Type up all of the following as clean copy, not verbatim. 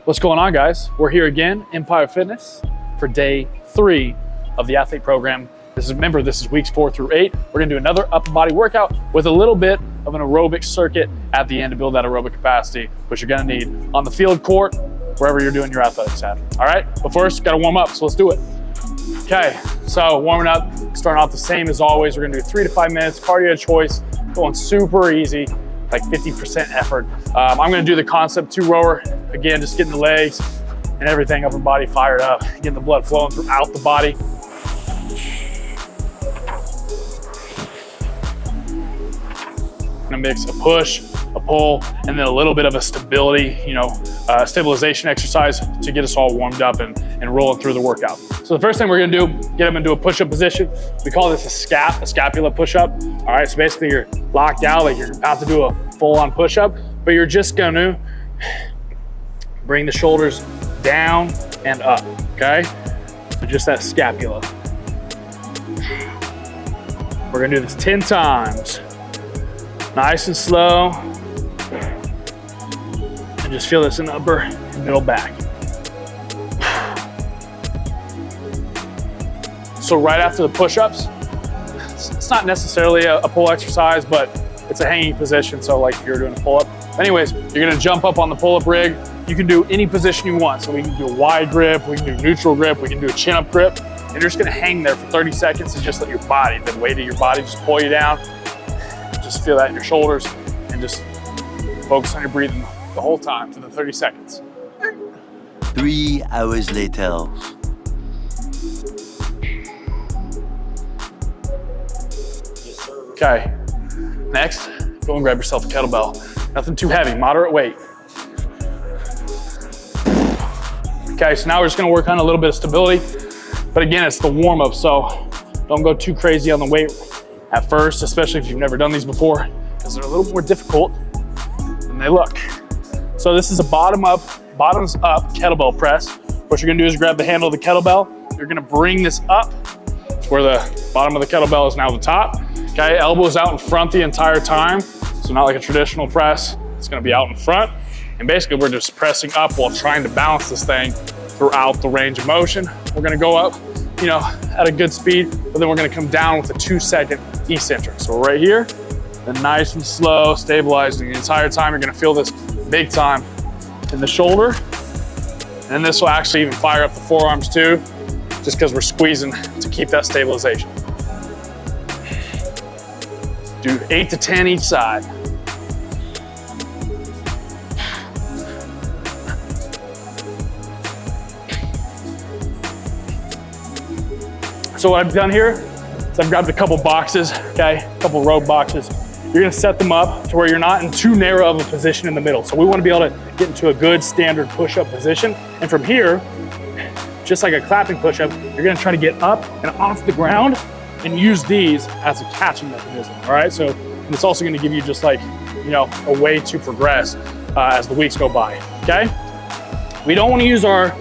What's going on, guys? We're here again, Empire Fitness, for day 3 of the athlete program. Remember, this is weeks 4 through 8. We're gonna do another upper body workout with a little bit of an aerobic circuit at the end to build that aerobic capacity, which you're gonna need on the field, court, wherever you're doing your athletics at. All right, but first, gotta warm up, so let's do it. Okay, so warming up, starting off the same as always. We're gonna do 3 to 5 minutes, cardio of choice, going super easy, like 50% effort. I'm gonna do the concept 2 rower. Again, just getting the legs and everything, upper body fired up, getting the blood flowing throughout the body. I'm gonna mix a push, a pull, and then a little bit of a stability, stabilization exercise to get us all warmed up and rolling through the workout. So the first thing we're gonna do, get them into a push-up position. We call this a scapula push-up. All right, so basically you're locked out, like you're about to do a full-on push-up, but you're just gonna bring the shoulders down and up, okay? So just that scapula. We're gonna do this 10 times. Nice and slow. And just feel this in the upper and middle back. So right after the push-ups, it's not necessarily a pull exercise, but it's a hanging position, so like if you're doing a pull-up. Anyways, you're gonna jump up on the pull-up rig. You can do any position you want. So we can do a wide grip, we can do neutral grip, we can do a chin-up grip, and you're just gonna hang there for 30 seconds and just let your body, the weight of your body just pull you down. Just feel that in your shoulders and just focus on your breathing the whole time for the 30 seconds. 3 hours later. Okay, next, go and grab yourself a kettlebell. Nothing too heavy, moderate weight. Okay, so now we're just gonna work on a little bit of stability, but again, it's the warm up, so don't go too crazy on the weight at first, especially if you've never done these before, because they're a little more difficult than they look. So this is a bottoms up kettlebell press. What you're gonna do is grab the handle of the kettlebell. You're gonna bring this up to where the bottom of the kettlebell is now the top. Okay, elbows out in front the entire time. So not like a traditional press, it's gonna be out in front. And basically we're just pressing up while trying to balance this thing throughout the range of motion. We're gonna go up, at a good speed, but then we're gonna come down with a 2-second eccentric. So we're right here, then nice and slow, stabilizing the entire time. You're gonna feel this big time in the shoulder. And this will actually even fire up the forearms too, just because we're squeezing to keep that stabilization. Do 8 to 10 each side. So what I've done here is I've grabbed a couple boxes, okay, a couple rope boxes. You're gonna set them up to where you're not in too narrow of a position in the middle. So we wanna be able to get into a good standard push-up position. And from here, just like a clapping push-up, you're gonna try to get up and off the ground and use these as a catching mechanism, all right? So it's also gonna give you just like, a way to progress as the weeks go by, okay? We don't wanna use our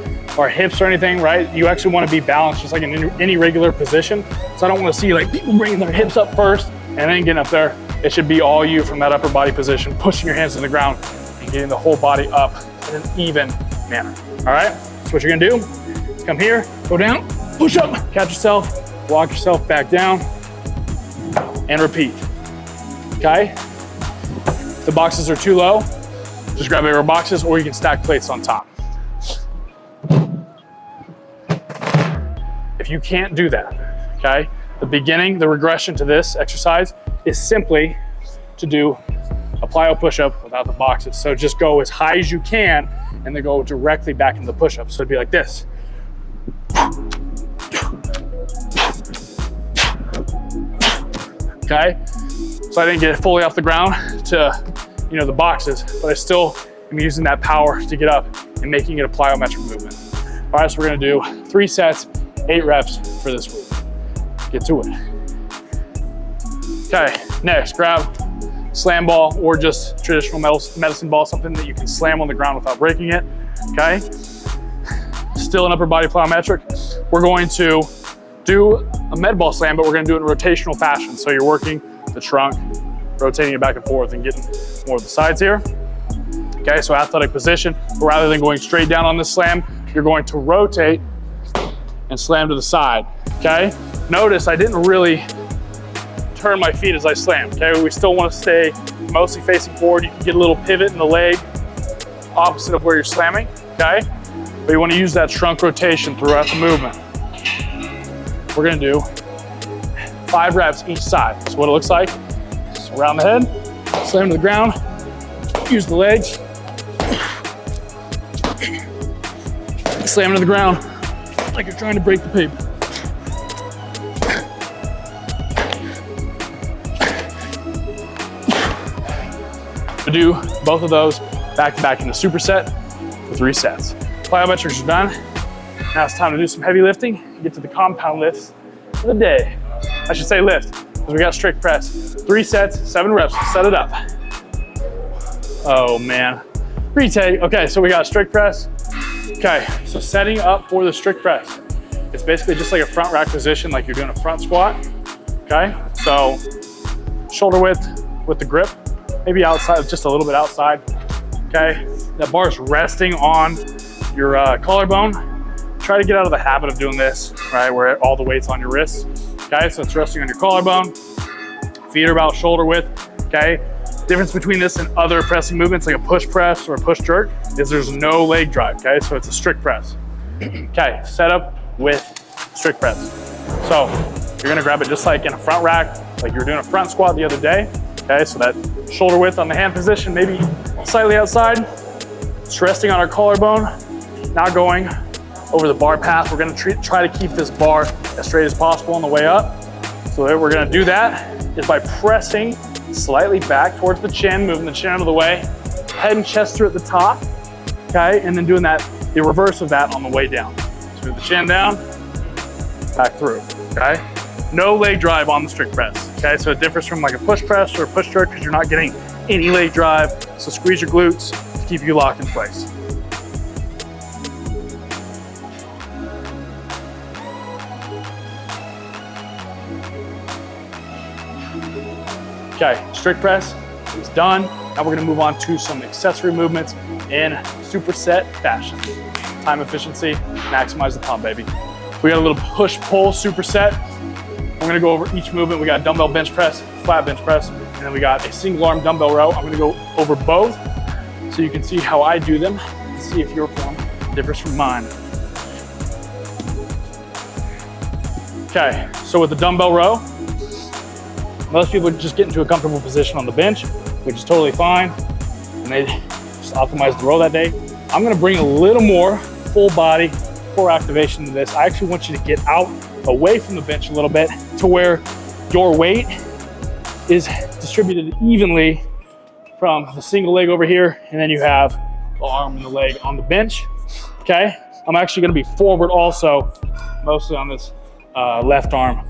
hips or anything, right? You actually wanna be balanced just like in any regular position. So I don't wanna see like people bringing their hips up first and then getting up there. It should be all you from that upper body position, pushing your hands to the ground and getting the whole body up in an even manner, all right? So what you're gonna do is come here, go down, push up, catch yourself, walk yourself back down, and repeat, okay? If the boxes are too low, just grab bigger boxes or you can stack plates on top. If you can't do that, okay? The regression to this exercise is simply to do a plyo push-up without the boxes. So just go as high as you can and then go directly back into the push-up. So it'd be like this. Okay? So I didn't get it fully off the ground to, the boxes, but I still am using that power to get up and making it a plyometric movement. All right, so we're gonna do 3 sets, 8 reps for this week. Get to it. Okay, next, grab slam ball or just traditional medicine ball, something that you can slam on the ground without breaking it, okay? Still an upper body plyometric. We're going to do a med ball slam, but we're gonna do it in rotational fashion. So you're working the trunk, rotating it back and forth and getting more of the sides here. Okay, so athletic position, but rather than going straight down on the slam, you're going to rotate and slam to the side, okay? Notice I didn't really turn my feet as I slam, okay? We still want to stay mostly facing forward. You can get a little pivot in the leg opposite of where you're slamming, okay? But you want to use that shrunk rotation throughout the movement. We're gonna do 5 reps each side. So what it looks like, so around the head, slam to the ground, use the legs, slam to the ground like you're trying to break the paper. We do both of those back to back in a superset for 3 sets. Plyometrics are done. Now it's time to do some heavy lifting, get to the compound lifts of the day. I should say lift, because we got strict press. 3 sets, 7 reps, set it up. Oh man, retake. Okay, so we got strict press. Okay, so setting up for the strict press. It's basically just like a front rack position, like you're doing a front squat. Okay, so shoulder width with the grip, maybe outside, just a little bit outside. Okay, that bar is resting on your collarbone. Try to get out of the habit of doing this, right, where all the weight's on your wrists. Okay, so it's resting on your collarbone. Feet are about shoulder width, okay? Difference between this and other pressing movements like a push press or a push jerk is there's no leg drive, okay? So it's a strict press. Okay, set up with strict press. So you're gonna grab it just like in a front rack, like you were doing a front squat the other day, okay? So that shoulder width on the hand position, maybe slightly outside. It's resting on our collarbone. Now going over the bar path, we're gonna try to keep this bar as straight as possible on the way up. So what we're gonna do that is by pressing slightly back towards the chin, moving the chin out of the way, head and chest through at the top, okay? And then doing that, the reverse of that on the way down. So move the chin down, back through, okay? No leg drive on the strict press, okay? So it differs from like a push press or a push jerk because you're not getting any leg drive. So squeeze your glutes to keep you locked in place. Okay, strict press is done. Now we're gonna move on to some accessory movements in superset fashion. Time efficiency, maximize the pump, baby. We got a little push-pull superset. We're gonna go over each movement. We got dumbbell bench press, flat bench press, and then we got a single arm dumbbell row. I'm gonna go over both so you can see how I do them and see if your form differs from mine. Okay, so with the dumbbell row, most people just get into a comfortable position on the bench, which is totally fine, and they just optimize the row that day. I'm gonna bring a little more full body core activation to this. I actually want you to get out away from the bench a little bit to where your weight is distributed evenly from the single leg over here, and then you have the arm and the leg on the bench, okay? I'm actually gonna be forward also, mostly on this left arm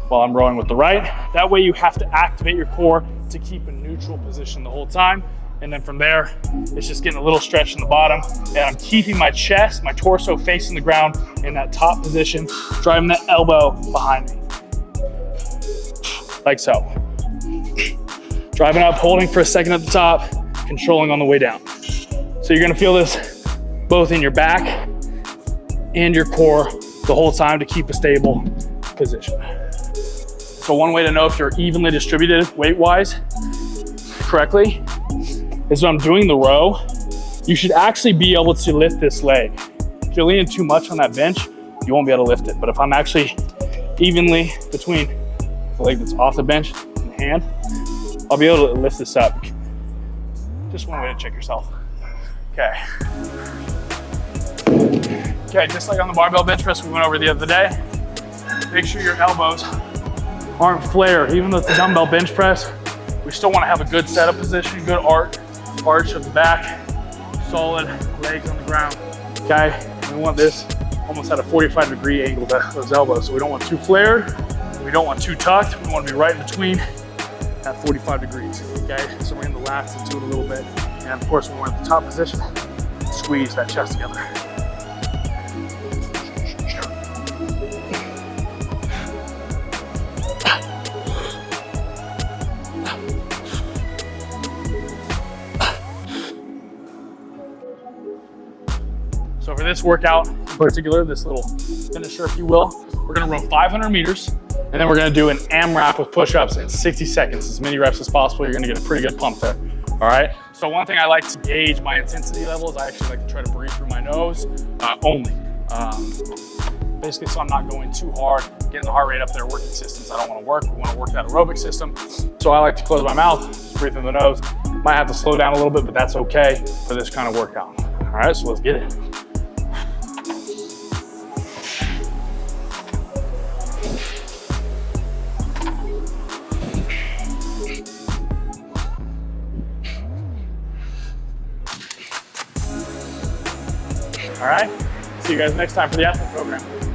while I'm rowing with the right. That way you have to activate your core to keep a neutral position the whole time. And then from there, it's just getting a little stretch in the bottom. And I'm keeping my chest, my torso facing the ground in that top position, driving that elbow behind me. Like so. Driving up, holding for a second at the top, controlling on the way down. So you're gonna feel this both in your back and your core the whole time to keep a stable position. So one way to know if you're evenly distributed weight-wise correctly is when I'm doing the row, you should actually be able to lift this leg. If you're leaning too much on that bench, you won't be able to lift it. But if I'm actually evenly between the leg that's off the bench and the hand, I'll be able to lift this up. Just one way to check yourself. Okay. Okay, just like on the barbell bench press we went over the other day, make sure your elbows aren't flared. Even though it's a dumbbell bench press, we still want to have a good setup position, good arch of the back, solid legs on the ground, okay? And we want this almost at a 45-degree angle, those elbows. So we don't want too flared, we don't want too tucked, we want to be right in between at 45 degrees, okay? So we're going to relax into it a little bit. And of course, when we're in the top position, squeeze that chest together. So for this workout in particular, this little finisher, if you will, we're gonna run 500 meters, and then we're gonna do an AMRAP with push-ups in 60 seconds, as many reps as possible. You're gonna get a pretty good pump there, all right? So one thing I like to gauge my intensity level is I actually like to try to breathe through my nose only. Basically, so I'm not going too hard, getting the heart rate up there, working systems I don't wanna work. We wanna work that aerobic system. So I like to close my mouth, just breathe through the nose. Might have to slow down a little bit, but that's okay for this kind of workout. All right, so let's get it. All right, see you guys next time for the athlete program.